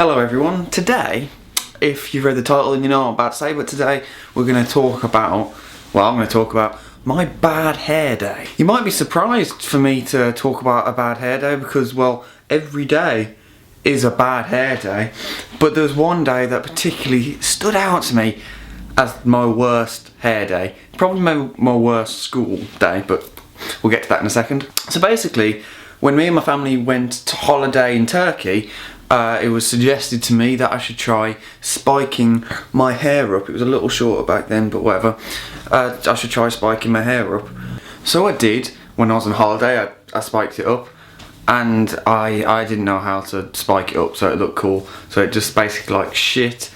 Hello everyone. Today, if you've read the title and you know what I'm about to say, but today we're going to talk about, I'm going to talk about my bad hair day. You might be surprised for me to talk about a bad hair day because, well, every day is a bad hair day, but there's one day that particularly stood out to me as my worst hair day. Probably my worst school day, but we'll get to that in a second. So basically, when me and my family went to holiday in Turkey, it was suggested to me that I should try spiking my hair up. It was a little shorter back then, but whatever. I should try spiking my hair up. So I did. When I was on holiday, I spiked it up, and I didn't know how to spike it up so it looked cool. So it just basically like shit.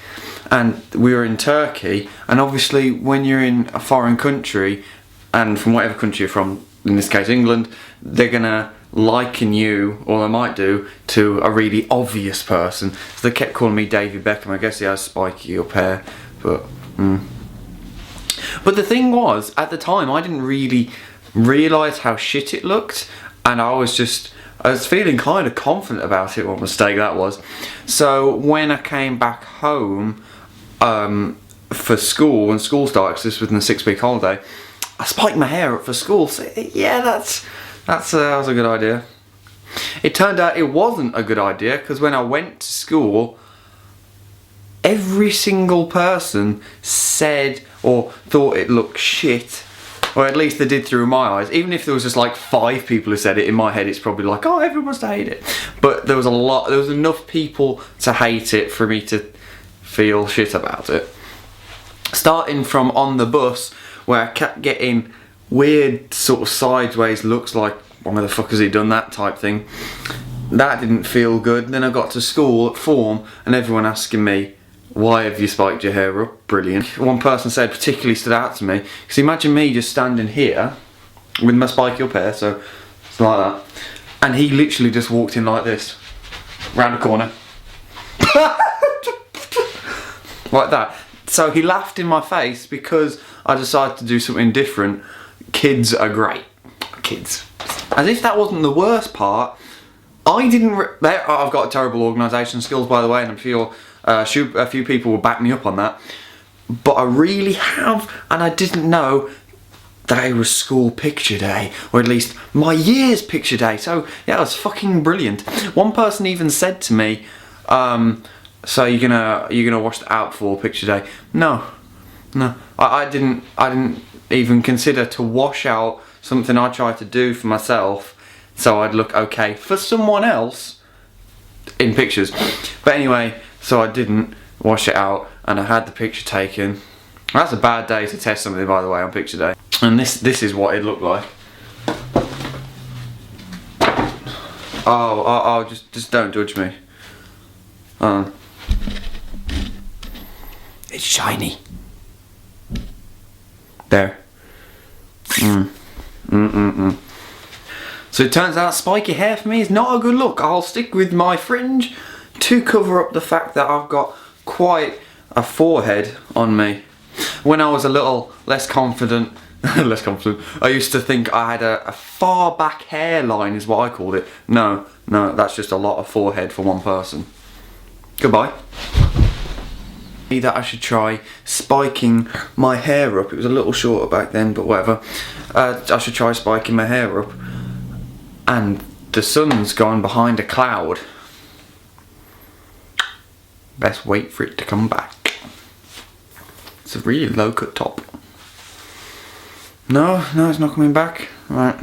And we were in Turkey, and obviously when you're in a foreign country, and from whatever country you're from, in this case England, they're gonna liken you, or they might do, to a really obvious person. So they kept calling me David Beckham. I guess he has spiky up hair, but But the thing was, at the time I didn't really realise how shit it looked, and I was feeling kind of confident about it, what a mistake that was. So when I came back home for school, when school started, 'cause this was in a 6-week holiday, I spiked my hair up for school. So yeah, that was a good idea. It turned out it wasn't a good idea, because when I went to school, every single person said or thought it looked shit, or at least they did through my eyes. Even if there was just like 5 people who said it, in my head it's probably like, oh, everyone must hate it. But there was enough people to hate it for me to feel shit about it. Starting from on the bus, where I kept getting weird sort of sideways looks, like, why the fuck has he done that type thing. That didn't feel good. Then I got to school at form, and everyone asking me, why have you spiked your hair up? Brilliant. One person said particularly stood out to me, because imagine me just standing here with my spiky up hair, so it's like that, and he literally just walked in like this, round the corner. Like that. So he laughed in my face because I decided to do something different. Kids are great. Kids. As if that wasn't the worst part, I've got terrible organisation skills, by the way, and I'm sure a few people will back me up on that. But I really have, and I didn't know that it was school picture day, or at least my year's picture day. So yeah, it was fucking brilliant. One person even said to me, so you're gonna wash the out for picture day? No, I didn't even consider to wash out something I tried to do for myself, so I'd look okay for someone else in pictures. But anyway, so I didn't wash it out, and I had the picture taken. That's a bad day to test something, by the way, on picture day. And this is what it looked like. Oh, just don't judge me. It's shiny. There. So it turns out spiky hair for me is not a good look. I'll stick with my fringe to cover up the fact that I've got quite a forehead on me. When I was a little less confident, I used to think I had a far back hairline is what I called it. No, that's just a lot of forehead for one person. Goodbye. That I should try spiking my hair up. It was a little shorter back then, but whatever. I should try spiking my hair up. And the sun's gone behind a cloud. Best wait for it to come back. It's a really low cut top. No, it's not coming back. Right.